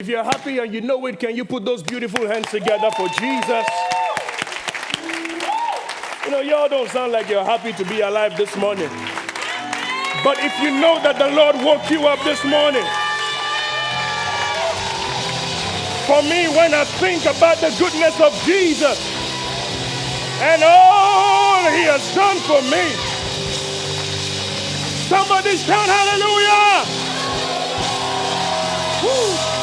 If you're happy and you know it, can you put those beautiful hands together for Jesus? You know, y'all don't sound like you're happy to be alive this morning. But if you know that the Lord woke you up this morning, for me, when I think about the goodness of Jesus and all he has done for me, somebody shout hallelujah! Woo.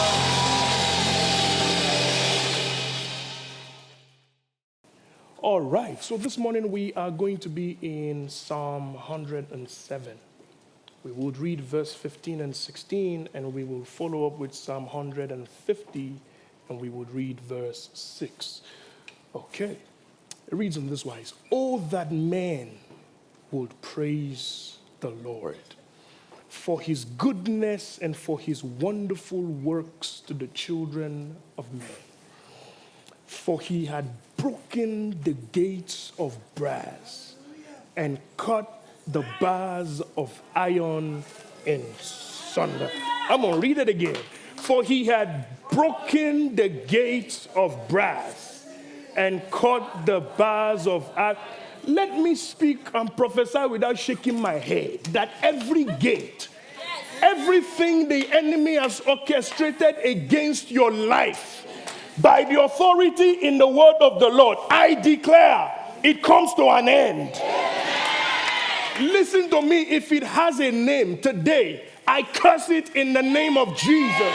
All right, so this morning we are going to be in Psalm 107. We will read verse 15 and 16, and we will follow up with Psalm 150, and we will read verse 6. Okay, it reads in this wise: Oh, that man would praise the Lord for his goodness and for his wonderful works to the children of men. For he had broken the gates of brass and cut the bars of iron in sunder. I'm going to read it again. For he had broken the gates of brass and cut the bars of iron. Let me speak and prophesy without shaking my head that every gate, everything the enemy has orchestrated against your life, by the authority in the word of the Lord, I declare it comes to an end. Listen to me, if it has a name today, I curse it in the name of Jesus.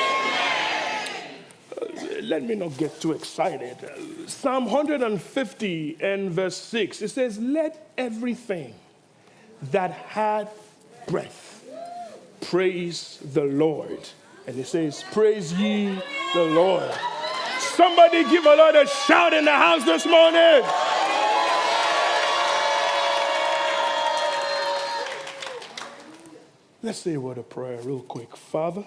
Let me not get too excited. Psalm 150 and verse 6, it says, let everything that had breath praise the Lord. And it says, praise ye the Lord. Somebody give a Lord a shout in the house this morning. Let's say a word of prayer real quick. Father,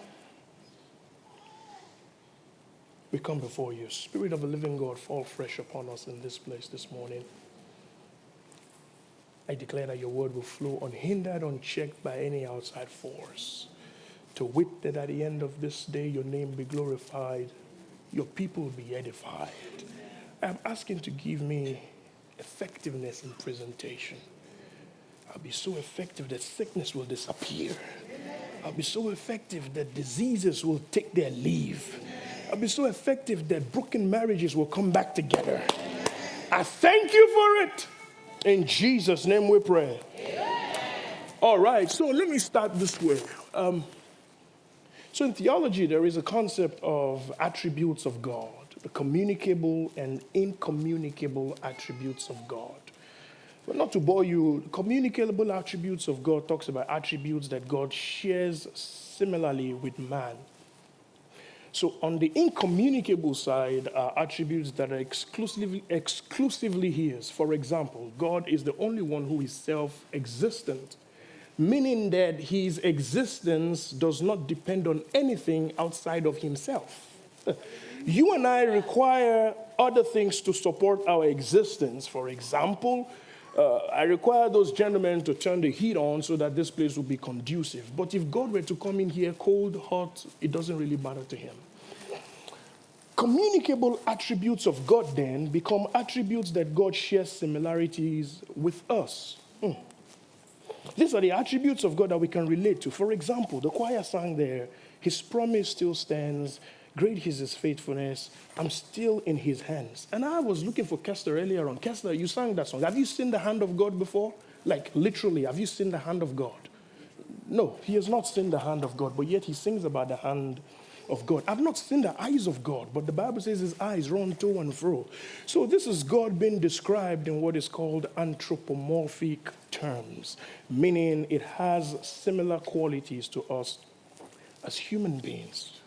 we come before you. Spirit of the living God, fall fresh upon us in this place this morning. I declare that your word will flow unhindered, unchecked by any outside force. To wit that at the end of this day, your name be glorified, your people will be edified. I'm asking to give me effectiveness in presentation. I'll be so effective that sickness will disappear. I'll be so effective that diseases will take their leave. I'll be so effective that broken marriages will come back together. I thank you for it. In Jesus' name we pray. All right, so let me start this way. So in theology, there is a concept of attributes of God, the communicable and incommunicable attributes of God. But not to bore you, communicable attributes of God talks about attributes that God shares similarly with man. So on the incommunicable side are attributes that are exclusively his. For example, God is the only one who is self-existent, meaning that his existence does not depend on anything outside of himself. You and I require other things to support our existence. For example, I require those gentlemen to turn the heat on so that this place will be conducive. But if God were to come in here cold, hot, it doesn't really matter to him. Communicable attributes of God then become attributes that God shares similarities with us. These are the attributes of God that we can relate to. For example, the choir sang there, his promise still stands, great is his faithfulness, I'm still in his hands. And I was looking for Kester earlier on. Kester, you sang that song. Have you seen the hand of God before? Like literally, have you seen the hand of God? No, he has not seen the hand of God, but yet he sings about the hand of God. I've not seen the eyes of God, but the Bible says his eyes run to and fro. So this is God being described in what is called anthropomorphic terms, meaning it has similar qualities to us as human beings.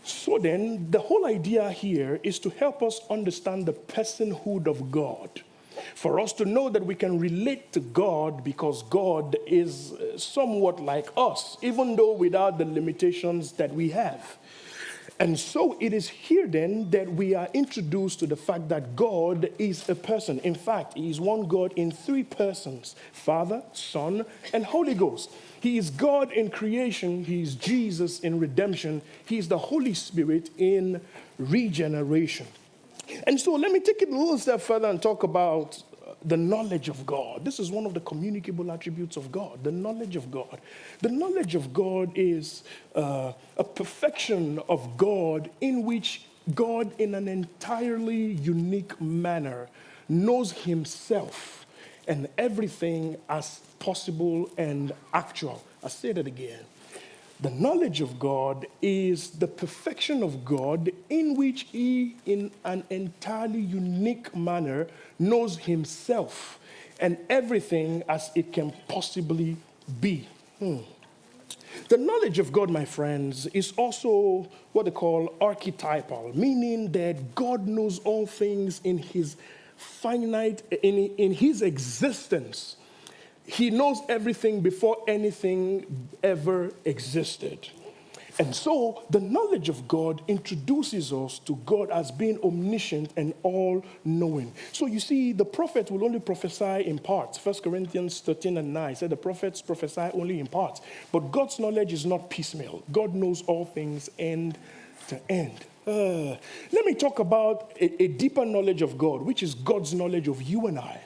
So then, the whole idea here is to help us understand the personhood of God. For us to know that we can relate to God because God is somewhat like us, even though without the limitations that we have. And so it is here then that we are introduced to the fact that God is a person. In fact, he is one God in three persons: Father, Son, and Holy Ghost. He is God in creation. He is Jesus in redemption. He is the Holy Spirit in regeneration. And so let me take it a little step further and talk about the knowledge of God. This is one of the communicable attributes of God, the knowledge of God. The knowledge of God is a perfection of God in which God, in an entirely unique manner, knows himself and everything as possible and actual. I say that again. The knowledge of God is the perfection of God in which he, in an entirely unique manner, knows himself and everything as it can possibly be. The knowledge of God, my friends, is also what they call archetypal, meaning that God knows all things in his finite, in his existence. He knows everything before anything ever existed. And so the knowledge of God introduces us to God as being omniscient and all-knowing. So you see, the prophet will only prophesy in parts. 1 Corinthians 13:9 said the prophets prophesy only in parts. But God's knowledge is not piecemeal. God knows all things end to end. Let me talk about a deeper knowledge of God, which is God's knowledge of you and I.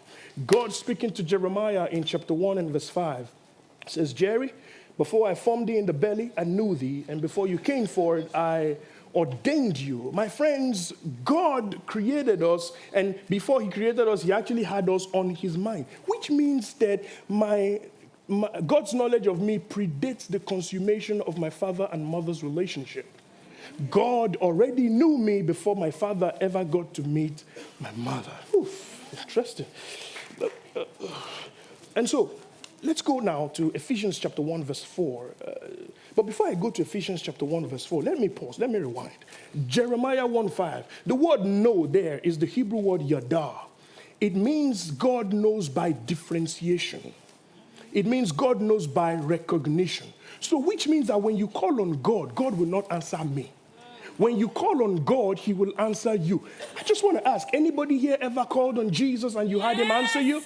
God speaking to Jeremiah in chapter 1 and verse 5 says, Jerry, before I formed thee in the belly, I knew thee, and before you came forth, I ordained you. My friends, God created us, and before he created us, he actually had us on his mind, which means that God's knowledge of me predates the consummation of my father and mother's relationship. God already knew me before my father ever got to meet my mother. Interesting. And so, let's go now to Ephesians chapter 1 verse 4. But before I go to Ephesians chapter 1 verse 4, let me pause, let me rewind. Jeremiah 1:5. The word know there is the Hebrew word yada. It means God knows by differentiation. It means God knows by recognition. So which means that when you call on God, God will not answer me. When you call on God, he will answer you. I just want to ask, anybody here ever called on Jesus and you had him answer you?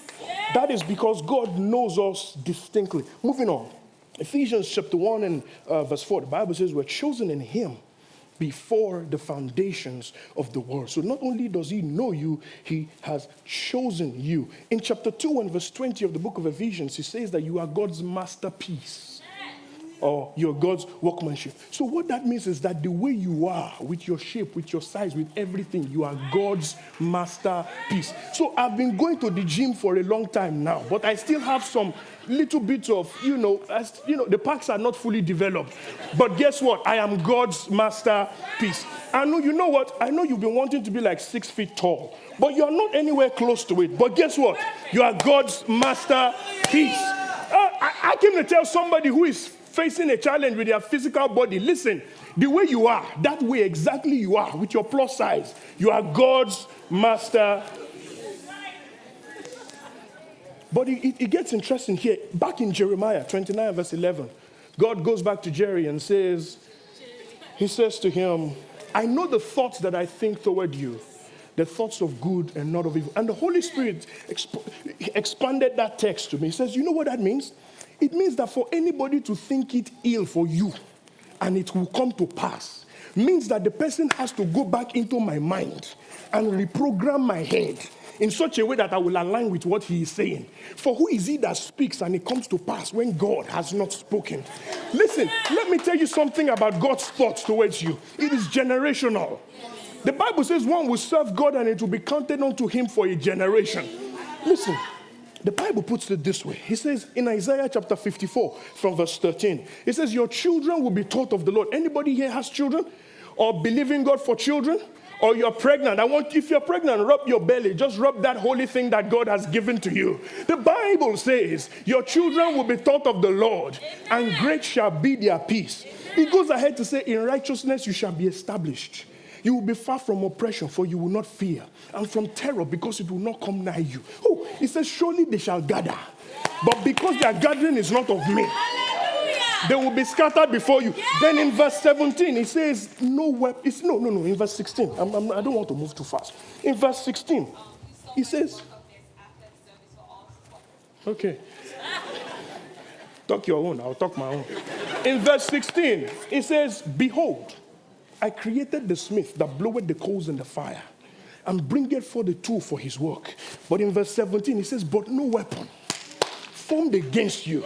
That is because God knows us distinctly. Moving on. Ephesians chapter 1 and verse 4, the Bible says we're chosen in him before the foundations of the world. So not only does he know you, he has chosen you. In chapter 2 and verse 20 of the book of Ephesians, he says that you are God's masterpiece. Or you're God's workmanship. So what that means is that the way you are, with your shape, with your size, with everything, you are God's masterpiece. So I've been going to the gym for a long time now, but I still have some little bits of, the parts are not fully developed. But guess what? I am God's masterpiece. I know, you know what? I know you've been wanting to be like 6 feet tall, but you're not anywhere close to it. But guess what? You are God's masterpiece. I came to tell somebody who is facing a challenge with their physical body, listen, the way you are, that way exactly you are, with your plus size, you are God's master. But it gets interesting here. Back in Jeremiah 29 verse 11, God goes back to Jerry and says to him, I know the thoughts that I think toward you, the thoughts of good and not of evil. And the Holy Spirit expanded that text to me. He says, you know what that means? It means that for anybody to think it ill for you and it will come to pass means that the person has to go back into my mind and reprogram my head in such a way that I will align with what he is saying. For who is he that speaks and it comes to pass when God has not spoken? Listen, let me tell you something about God's thoughts towards you. It is generational. The Bible says one will serve God and it will be counted unto him for a generation. Listen. The Bible puts it this way. He says in Isaiah chapter 54 from verse 13, it says, your children will be taught of the Lord. Anybody here has children or believe in God for children? Or you're pregnant. If you're pregnant, rub your belly. Just rub that holy thing that God has given to you. The Bible says your children will be taught of the Lord and great shall be their peace. It goes ahead to say, in righteousness you shall be established. You will be far from oppression, for you will not fear, and from terror, because it will not come nigh you. It says, surely they shall gather, but because their gathering is not of me. They will be scattered before you. Then in verse 17, it says, no weapon. No. In verse 16, I don't want to move too fast. In verse 16, it says, okay. Talk your own, I'll talk my own. In verse 16, it says, behold, I created the smith that bloweth the coals in the fire and bringeth forth the tool for his work. But in verse 17, it says, but no weapon formed against you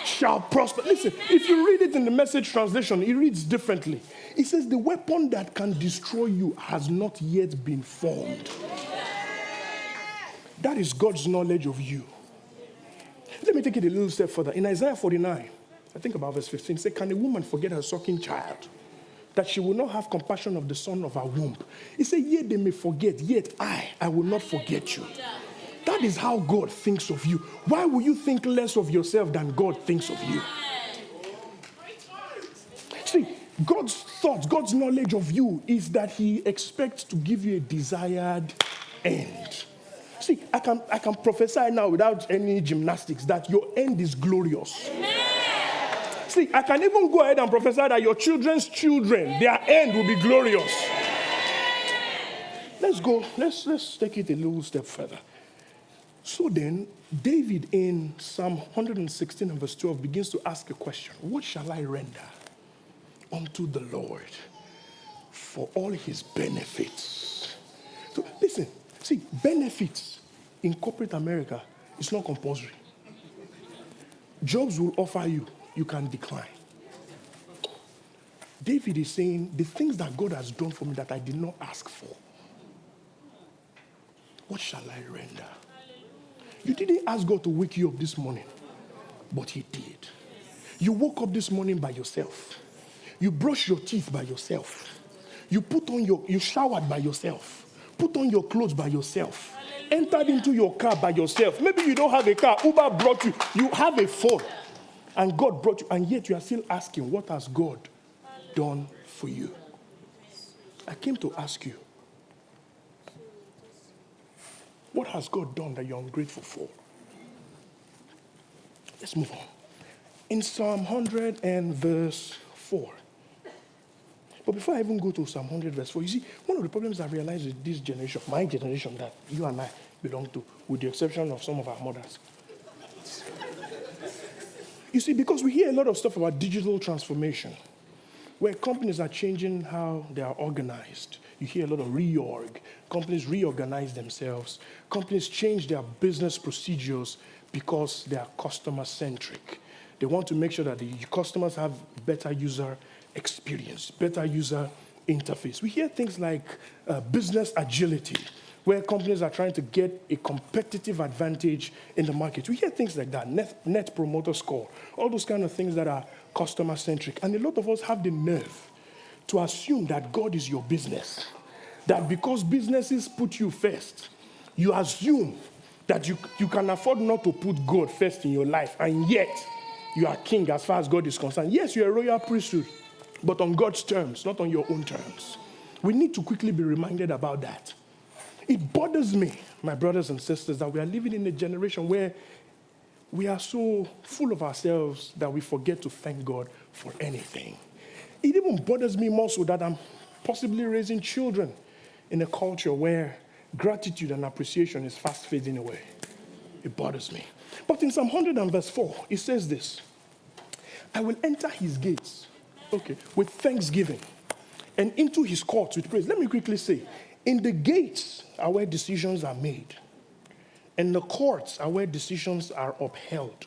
shall prosper. Listen, if you read it in the Message translation, it reads differently. It says, the weapon that can destroy you has not yet been formed. That is God's knowledge of you. Let me take it a little step further. In Isaiah 49, I think about verse 15, it says, can a woman forget her sucking child, that she will not have compassion of the son of her womb? He said, yet they may forget, yet I will not forget you. That is how God thinks of you. Why will you think less of yourself than God thinks of you? See, God's thoughts, God's knowledge of you is that he expects to give you a desired end. See, I can prophesy now without any gymnastics that your end is glorious. See, I can even go ahead and prophesy that your children's children, their end will be glorious. Let's go, let's take it a little step further. So then, David in Psalm 116 and verse 12 begins to ask a question. What shall I render unto the Lord for all his benefits? So listen, see, benefits in corporate America is not compulsory. Jobs will offer you, you can decline. David is saying, the things that God has done for me that I did not ask for, what shall I render? You didn't ask God to wake you up this morning, but he did. You woke up this morning by yourself. You brushed your teeth by yourself. You showered by yourself. Put on your clothes by yourself. Entered into your car by yourself. Maybe you don't have a car. Uber brought you. You have a phone. And God brought you. And yet you are still asking, what has God done for you? I came to ask you, what has God done that you're ungrateful for? Let's move on. In Psalm 100 and verse 4. But before I even go to Psalm 100 verse 4, you see, one of the problems I realized with this generation, my generation that you and I belong to, with the exception of some of our mothers. You see, because we hear a lot of stuff about digital transformation, where companies are changing how they are organized. You hear a lot of reorg. Companies reorganize themselves. Companies change their business procedures because they are customer-centric. They want to make sure that the customers have better user experience, better user interface. We hear things like business agility, where companies are trying to get a competitive advantage in the market. We hear things like that, net promoter score, all those kind of things that are customer-centric. And a lot of us have the nerve to assume that God is your business. That because businesses put you first, you assume that you can afford not to put God first in your life, and yet you are king as far as God is concerned. Yes, you're a royal priesthood, but on God's terms, not on your own terms. We need to quickly be reminded about that. It bothers me, my brothers and sisters, that we are living in a generation where we are so full of ourselves that we forget to thank God for anything. It even bothers me more so that I'm possibly raising children in a culture where gratitude and appreciation is fast fading away. It bothers me. But in Psalm 100 and verse 4, it says this: I will enter his gates, with thanksgiving, and into his courts with praise. Let me quickly say, in the gates are where decisions are made, and the courts are where decisions are upheld.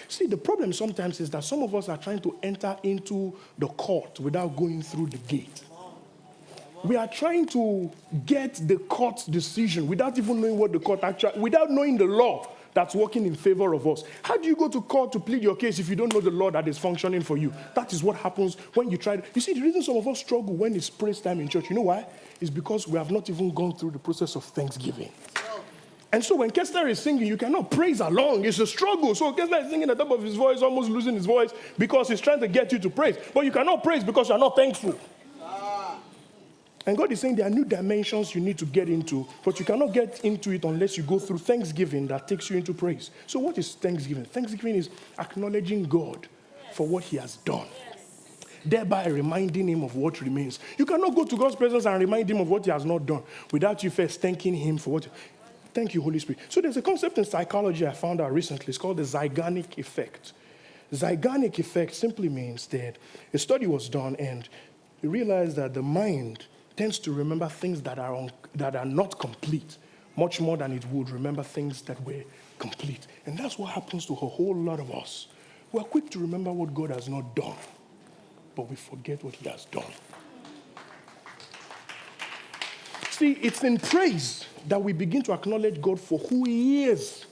See, the problem sometimes is that some of us are trying to enter into the court without going through the gate. We are trying to get the court's decision without even knowing what the court actually, without knowing the law that's working in favor of us. How do you go to court to plead your case if you don't know the law that is functioning for you? That is what happens when you try. You see, the reason some of us struggle when it's praise time in church, you know why? It's because we have not even gone through the process of thanksgiving. And so when Kester is singing, you cannot praise along. It's a struggle. So Kester is singing at the top of his voice, almost losing his voice because he's trying to get you to praise. But you cannot praise because you're not thankful. And God is saying there are new dimensions you need to get into, but you cannot get into it unless you go through thanksgiving that takes you into praise. So what is thanksgiving? Thanksgiving is acknowledging God for what he has done, thereby reminding him of what remains. You cannot go to God's presence and remind him of what he has not done without you first thanking him for what. Thank you, Holy Spirit. So there's a concept in psychology I found out recently. It's called the Zeigarnik effect. Zeigarnik effect simply means that a study was done and you realized that the mind tends to remember things that are not complete much more than it would remember things that were complete. And that's what happens to a whole lot of us. We're quick to remember what God has not done, but we forget what he has done. See, it's in praise that we begin to acknowledge God for who he is,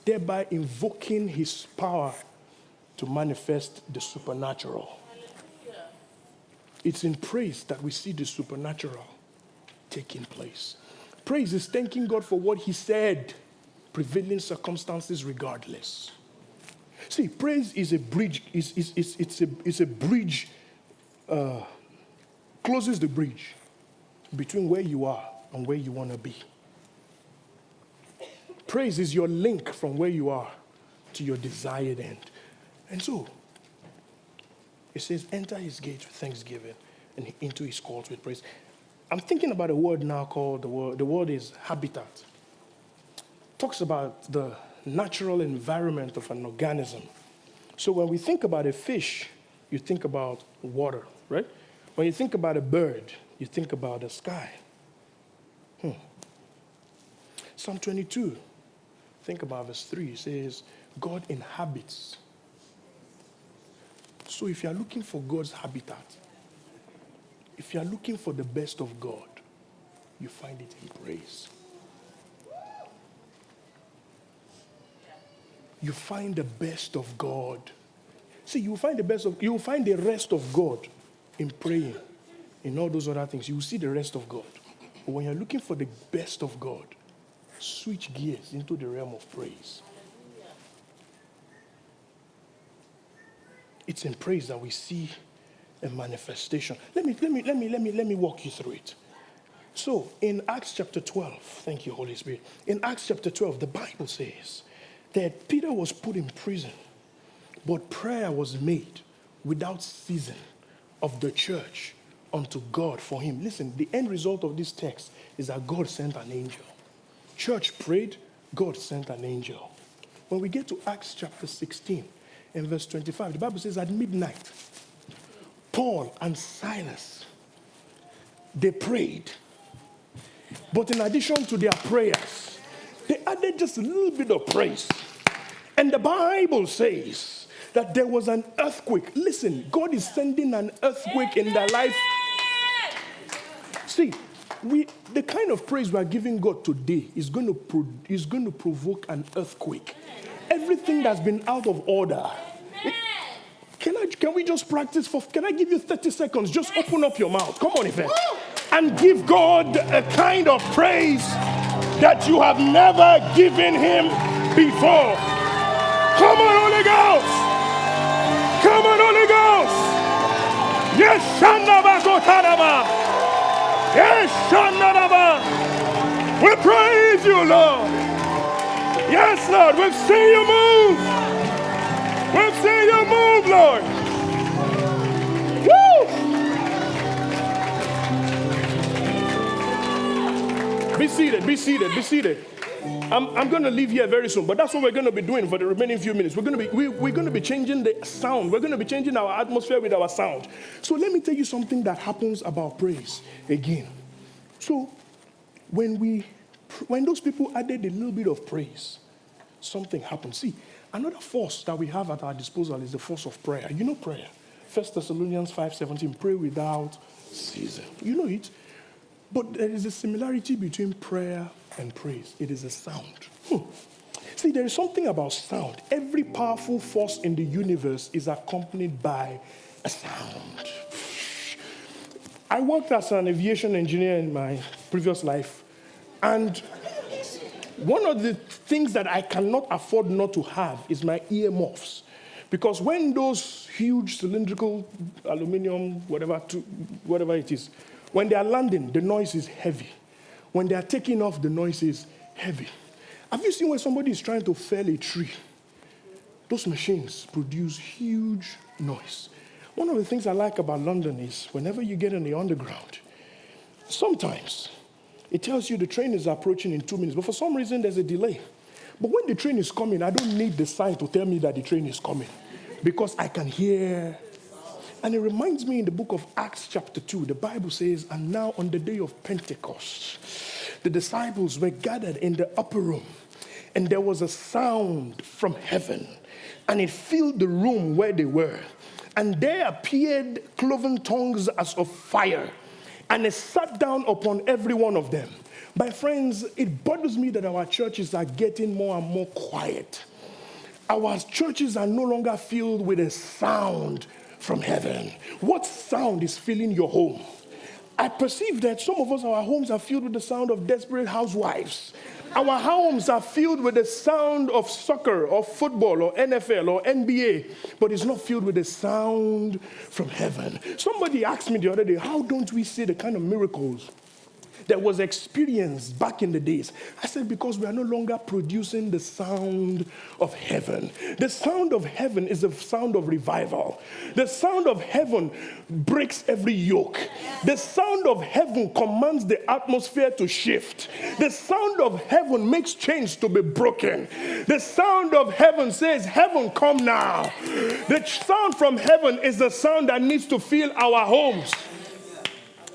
thereby invoking his power to manifest the supernatural. It's in praise that we see the supernatural taking place. Praise is thanking God for what he said, prevailing circumstances regardless. See, praise is a bridge, it's a bridge, closes the bridge between where you are and where you want to be. Praise is your link from where you are to your desired end. And so, it says, enter his gates with thanksgiving and into his courts with praise. I'm thinking about a word now called, the word is habitat. Talks about the natural environment of an organism. So when we think about a fish, you think about water, right? When you think about a bird, you think about the sky. Psalm 22, think about verse 3, it says, God inhabits. So if you are looking for God's habitat, if you are looking for the best of God, you find it in praise. You find the best of God. See, you will find the rest of God in praying. In all those other things, you will see the rest of God. But when you're looking for the best of God, switch gears into the realm of praise. It's in praise that we see a manifestation. Let me walk you through it. So in Acts chapter 12, thank you, Holy Spirit. In Acts chapter 12, the Bible says that Peter was put in prison, but prayer was made without ceasing of the church unto God for him. Listen, the end result of this text is that God sent an angel. Church prayed, God sent an angel. When we get to Acts chapter 16 and verse 25, the Bible says at midnight, Paul and Silas, they prayed. But in addition to their prayers, they added just a little bit of praise. And the Bible says that there was an earthquake. Listen, God is sending an earthquake in their life. See, the kind of praise we are giving God today is going to provoke an earthquake. Everything that's been out of order. Can we just practice can I give you 30 seconds? Just open up your mouth. Come on, Yvette. And give God a kind of praise that you have never given him before. Come on, Holy Ghost. Come on, Holy Ghost. Yes, Shandaba Kotaraba. Yes, Shandaba. We praise you, Lord. Yes, Lord. We've seen you move. We've seen you move, Lord. Woo! Be seated, be seated, be seated. I'm going to leave here very soon, but that's what we're going to be doing for the remaining few minutes. We're going to be changing the sound. We're going to be changing our atmosphere with our sound. So let me tell you something that happens about praise again. So when those people added a little bit of praise, something happened. See, another force that we have at our disposal is the force of prayer. You know prayer. 1 Thessalonians 5:17, pray without ceasing. You know it. But there is a similarity between prayer and praise. It is a sound. See, there is something about sound. Every powerful force in the universe is accompanied by a sound. I worked as an aviation engineer in my previous life, and one of the things that I cannot afford not to have is my earmuffs. Because when those huge cylindrical aluminum, whatever it is, when they are landing, the noise is heavy. When they are taking off, the noise is heavy. Have you seen when somebody is trying to fell a tree? Those machines produce huge noise. One of the things I like about London is whenever you get in the underground, sometimes it tells you the train is approaching in 2 minutes, but for some reason there's a delay. But when the train is coming, I don't need the sign to tell me that the train is coming because I can hear. And it reminds me in the book of Acts chapter 2, the Bible says, and now on the day of Pentecost, the disciples were gathered in the upper room, and there was a sound from heaven, and it filled the room where they were. And there appeared cloven tongues as of fire, and it sat down upon every one of them. My friends, it bothers me that our churches are getting more and more quiet. Our churches are no longer filled with a sound from heaven. What sound is filling your home? I perceive that some of us, our homes are filled with the sound of desperate housewives. Our homes are filled with the sound of soccer or football or NFL or NBA, but it's not filled with the sound from heaven. Somebody asked me the other day, how don't we see the kind of miracles that was experienced back in the days? I said, because we are no longer producing the sound of heaven. The sound of heaven is the sound of revival. The sound of heaven breaks every yoke. The sound of heaven commands the atmosphere to shift. The sound of heaven makes chains to be broken. The sound of heaven says, heaven, come now. The sound from heaven is the sound that needs to fill our homes.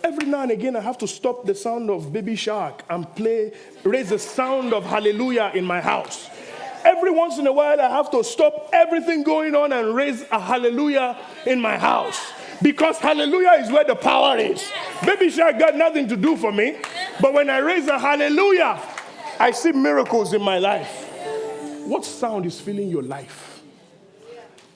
Every now and again, I have to stop the sound of Baby Shark and raise the sound of hallelujah in my house. Every once in a while, I have to stop everything going on and raise a hallelujah in my house. Because hallelujah is where the power is. Baby Shark got nothing to do for me. But when I raise a hallelujah, I see miracles in my life. What sound is filling your life?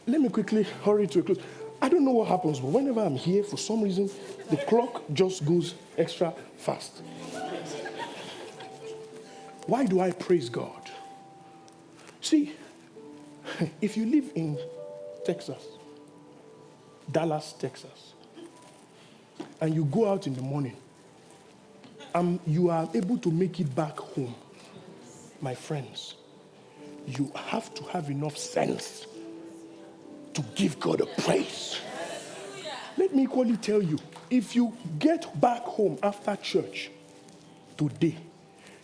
Let me quickly hurry to a close. I don't know what happens, but whenever I'm here, for some reason, the clock just goes extra fast. Why do I praise God? See, if you live in Texas, Dallas, Texas, and you go out in the morning, you are able to make it back home, my friends, you have to have enough sense to give God a praise. Let me equally tell you, if you get back home after church today,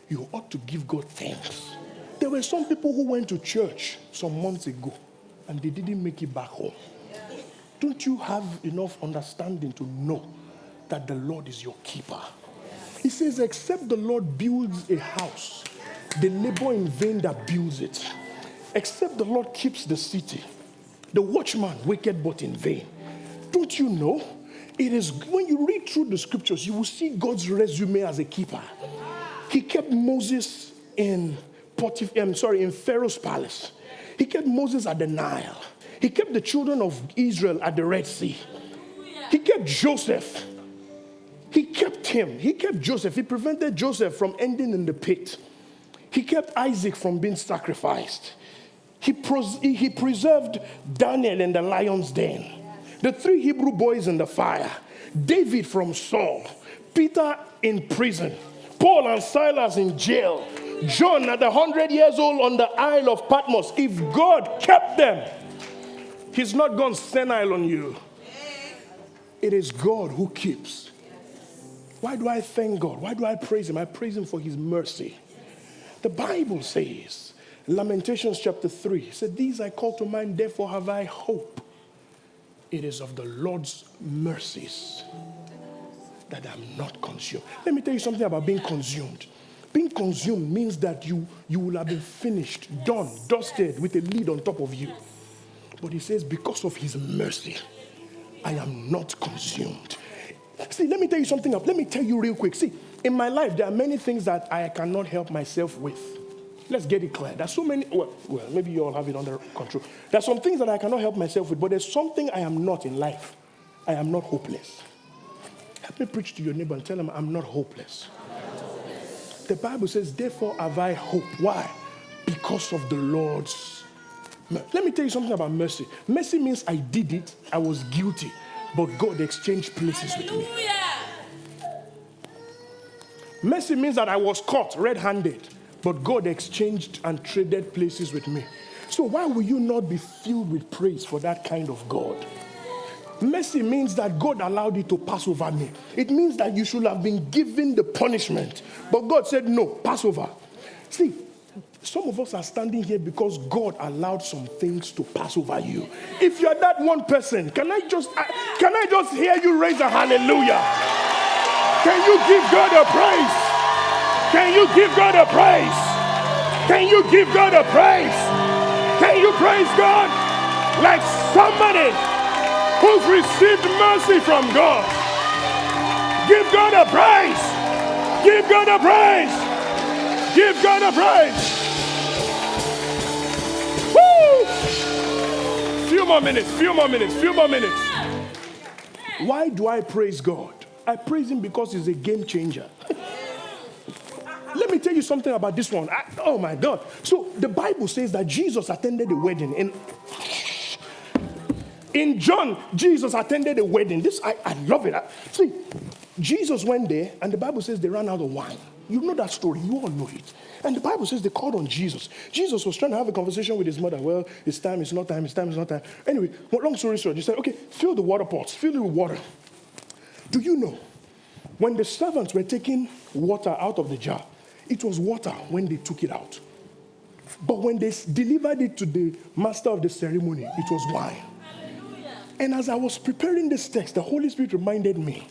you ought to give God thanks. There were some people who went to church some months ago and they didn't make it back home. Don't you have enough understanding to know that the Lord is your keeper? He says, except the Lord builds a house, they labor in vain that builds it. Except the Lord keeps the city, the watchman waketh but in vain. Don't you know? It is when you read through the scriptures, you will see God's resume as a keeper. He kept Moses in Pharaoh's palace. He kept Moses at the Nile. He kept the children of Israel at the Red Sea. He kept Joseph. He kept him. He kept Joseph. He prevented Joseph from ending in the pit. He kept Isaac from being sacrificed. He preserved Daniel in the lion's den. The 3 Hebrew boys in the fire. David from Saul. Peter in prison. Paul and Silas in jail. John at 100 years old on the Isle of Patmos. If God kept them, he's not gone senile on you. It is God who keeps. Why do I thank God? Why do I praise him? I praise him for his mercy. The Bible says, Lamentations chapter 3, said, these I call to mind, therefore have I hope. It is of the Lord's mercies that I'm not consumed. Let me tell you something about being consumed. Being consumed means that you will have been finished, done, dusted with a lid on top of you. But he says, because of his mercy, I am not consumed. See, let me tell you something. Let me tell you real quick. See, in my life, there are many things that I cannot help myself with. Let's get it clear. There's so many, well, maybe you all have it under control. There's some things that I cannot help myself with, but there's something I am not in life. I am not hopeless. Help me preach to your neighbor and tell him I'm not hopeless. The Bible says, therefore have I hope. Why? Because of the Lord's mercy. Let me tell you something about mercy. Mercy means I did it, I was guilty, but God exchanged places with me. Mercy means that I was caught red-handed, but God exchanged and traded places with me. So why will you not be filled with praise for that kind of God? Mercy means that God allowed it to pass over me. It means that you should have been given the punishment. But God said, no, pass over. See, some of us are standing here because God allowed some things to pass over you. If you're that one person, can I just hear you raise a hallelujah? Can you give God a praise? Can you give God a praise? Can you give God a praise? Can you praise God like somebody who's received mercy from God? Give God a praise. Give God a praise. Give God a praise. Woo! Few more minutes. Why do I praise God? I praise him because he's a game changer. Let me tell you something about this one. Oh my God. So the Bible says that Jesus attended the wedding. In John, Jesus attended a wedding. I love it. See, Jesus went there and the Bible says they ran out of wine. You know that story. You all know it. And the Bible says they called on Jesus. Jesus was trying to have a conversation with his mother. Well, it's time, it's not time, it's time, it's not time. Anyway, long story short, he said, okay, fill the water pots, fill it with water. Do you know, when the servants were taking water out of the jar, it was water when they took it out. But when they delivered it to the master of the ceremony, it was wine. Hallelujah. And as I was preparing this text, the Holy Spirit reminded me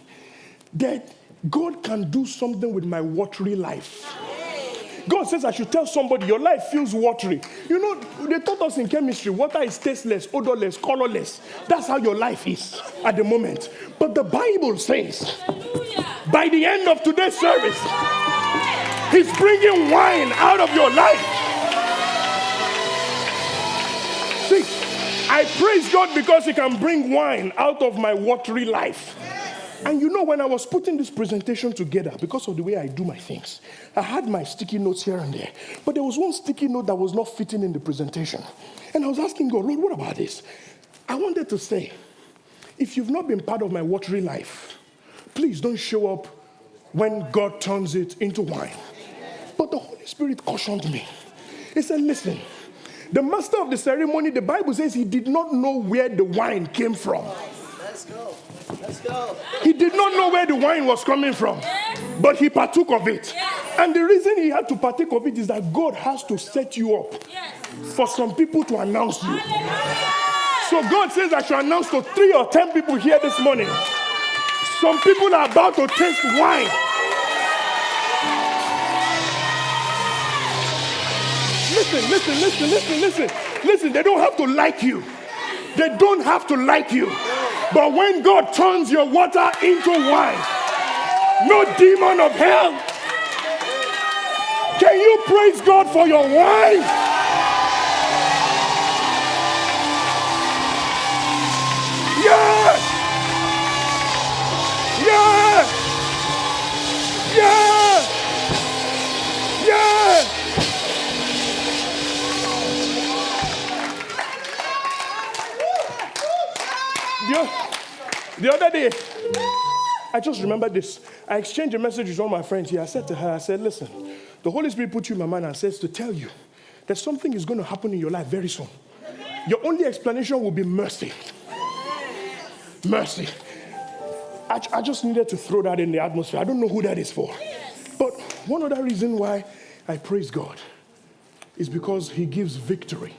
that God can do something with my watery life. God says I should tell somebody, your life feels watery. You know, they taught us in chemistry, water is tasteless, odorless, colorless. That's how your life is at the moment. But the Bible says, by the end of today's service, he's bringing wine out of your life. See, I praise God because he can bring wine out of my watery life. And you know, when I was putting this presentation together, because of the way I do my things, I had my sticky notes here and there. But there was one sticky note that was not fitting in the presentation. And I was asking God, Lord, what about this? I wanted to say, if you've not been part of my watery life, please don't show up when God turns it into wine. But the Holy Spirit cautioned me. He said, listen, the master of the ceremony, the Bible says he did not know where the wine came from. Let's go. He did not know where the wine was coming from, but he partook of it. And the reason he had to partake of it is that God has to set you up for some people to announce you. So God says I should announce to 3 or 10 people here this morning. Some people are about to taste wine. Listen, they don't have to like you. They don't have to like you. But when God turns your water into wine, no demon of hell. Can you praise God for your wine? Yeah! Yeah! Yeah! Yeah! The other day, I just remembered this. I exchanged a message with one of my friends here. I said to her, I said, listen, the Holy Spirit put you in my mind and says to tell you that something is going to happen in your life very soon. Your only explanation will be mercy. Mercy. I just needed to throw that in the atmosphere. I don't know who that is for. But one other reason why I praise God is because he gives victory.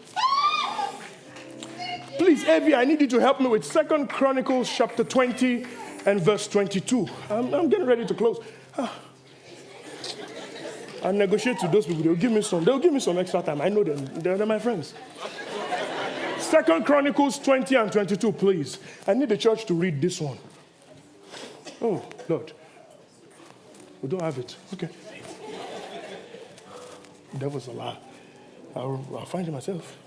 Please, Evie, I need you to help me with 2 Chronicles chapter 20 and verse 22. I'm getting ready to close. I'll negotiate with those people. They'll give me some extra time. I know them. They're my friends. 2 Chronicles 20 and 22, please. I need the church to read this one. Oh, Lord. We don't have it. Okay. The devil's a lie. I'll find it myself.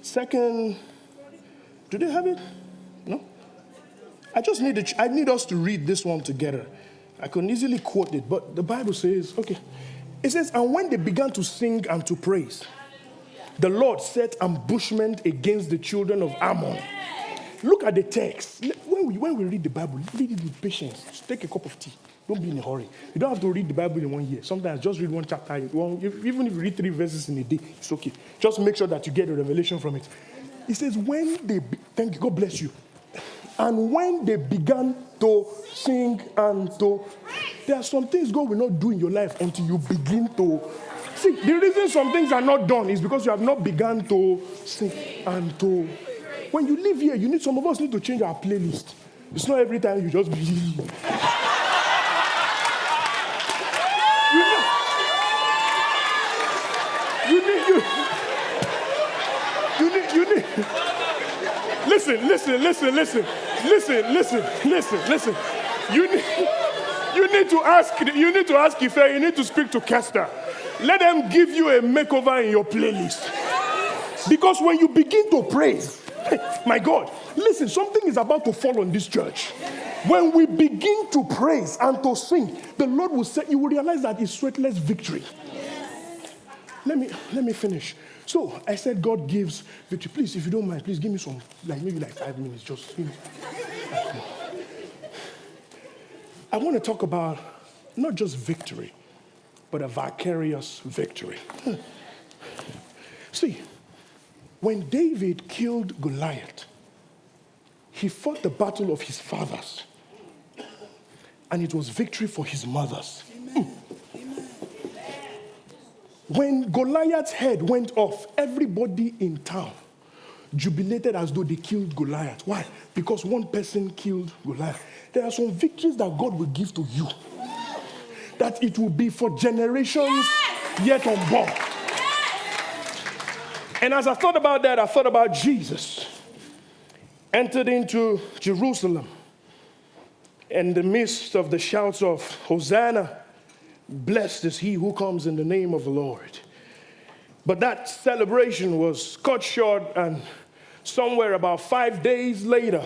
Second, do they have it? No? I need us to read this one together. I can easily quote it, but the Bible says, okay. It says, and when they began to sing and to praise, the Lord set ambushment against the children of Ammon. Look at the text. When we read the Bible, read it with patience. Just take a cup of tea. Don't be in a hurry. You don't have to read the Bible in 1 year. Sometimes just read one chapter. Even if you read 3 verses in a day, it's okay. Just make sure that you get a revelation from it. It says, thank you, God bless you. And when they began to sing there are some things God will not do in your life until you begin to. See, the reason some things are not done is because you have not begun to sing and to. When you live here, some of us need to change our playlist. It's not every time you just be. You need. Listen. You need to ask Ife, you need to speak to Kester. Let them give you a makeover in your playlist. Because when you begin to praise, my God, listen, something is about to fall on this church. When we begin to praise and to sing, the Lord will say, you will realize that it's sweatless victory. Let me finish. So I said God gives victory. Please, if you don't mind, please give me some, maybe 5 minutes, just. I want to talk about not just victory, but a vicarious victory. See, when David killed Goliath, he fought the battle of his fathers, and it was victory for his mothers. When Goliath's head went off, everybody in town jubilated as though they killed Goliath. Why? Because one person killed Goliath. There are some victories that God will give to you, that it will be for generations yet unborn. And as I thought about that, I thought about Jesus entered into Jerusalem in the midst of the shouts of Hosanna. Blessed is he who comes in the name of the Lord. But that celebration was cut short, and somewhere about 5 days later,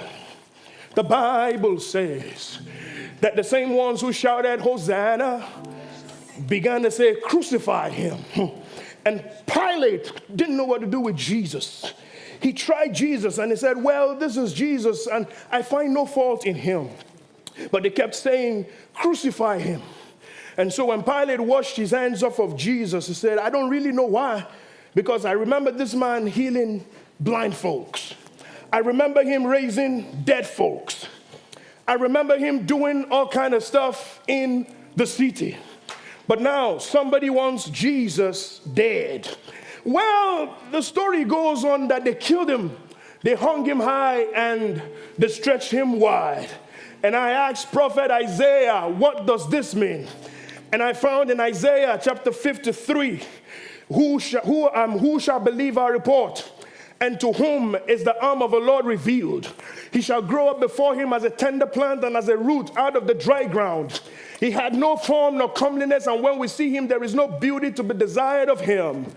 the Bible says that the same ones who shouted Hosanna began to say, crucify him. And Pilate didn't know what to do with Jesus. He tried Jesus and he said, well, this is Jesus and I find no fault in him. But they kept saying, crucify him. And so when Pilate washed his hands off of Jesus, he said, I don't really know why, because I remember this man healing blind folks. I remember him raising dead folks. I remember him doing all kind of stuff in the city. But now somebody wants Jesus dead. Well, the story goes on that they killed him. They hung him high and they stretched him wide. And I asked Prophet Isaiah, what does this mean? And I found in Isaiah chapter 53, who shall believe our report? And to whom is the arm of the Lord revealed? He shall grow up before him as a tender plant and as a root out of the dry ground. He had no form nor comeliness, and when we see him, there is no beauty to be desired of him.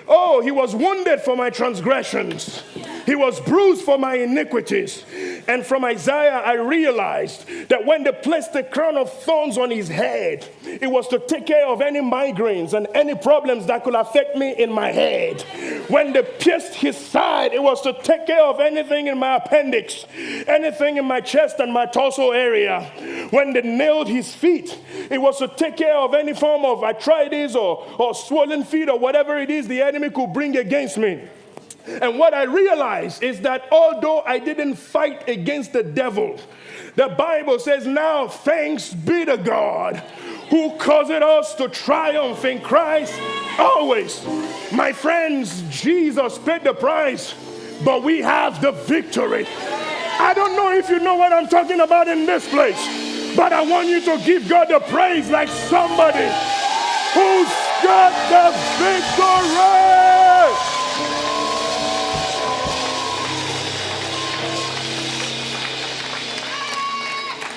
Oh, he was wounded for my transgressions. He was bruised for my iniquities. And from Isaiah, I realized that when they placed the crown of thorns on his head, it was to take care of any migraines and any problems that could affect me in my head. When they pierced his side, it was to take care of anything in my appendix, anything in my chest and my torso area. When they nailed his feet, it was to take care of any form of arthritis or swollen feet or whatever it is the enemy could bring against me. And what I realized is that although I didn't fight against the devil, the Bible says, now thanks be to God who caused us to triumph in Christ always. My friends, Jesus paid the price, but we have the victory. I don't know if you know what I'm talking about in this place, but I want you to give God the praise like somebody who's got the victory.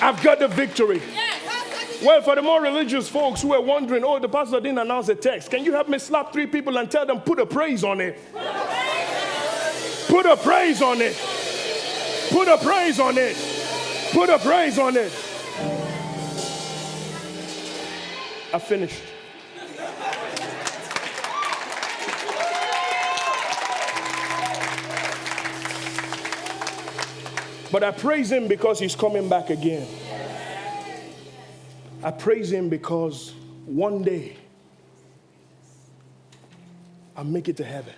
I've got the victory. Well, for the more religious folks who are wondering, oh, the pastor didn't announce a text. Can you help me slap 3 people and tell them, put a praise on it? Put a praise on it. Put a praise on it. Put a praise on it. I finished. But I praise him because he's coming back again. I praise him because one day I'll make it to heaven.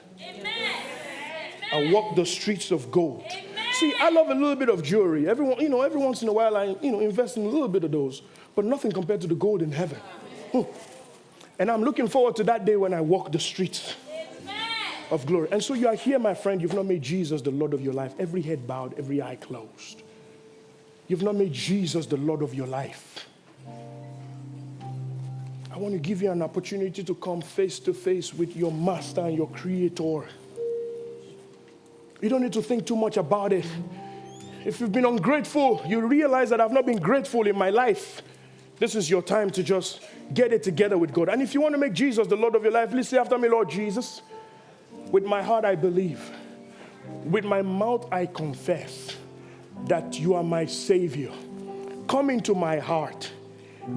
I'll walk the streets of gold. See, I love a little bit of jewelry. Everyone, every once in a while I, invest in a little bit of those, but nothing compared to the gold in heaven. And I'm looking forward to that day when I walk the streets of glory. And so you are here, my friend. You've not made Jesus the Lord of your life. Every head bowed, every eye closed. You've not made Jesus the Lord of your life. I want to give you an opportunity to come face to face with your master and your creator. You don't need to think too much about it. If you've been ungrateful, you realize that I've not been grateful in my life. This is your time to just get it together with God. And if you want to make Jesus the Lord of your life, please say after me, Lord Jesus, with my heart I believe, with my mouth I confess that you are my Savior. Come into my heart.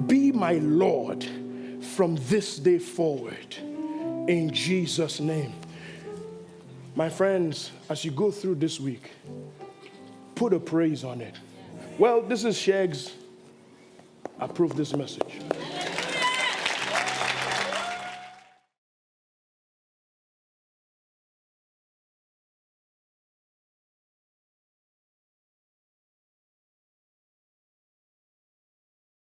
Be my Lord from this day forward. In Jesus' name. My friends, as you go through this week, put a praise on it. Well, this is Sheg's. Approve this message.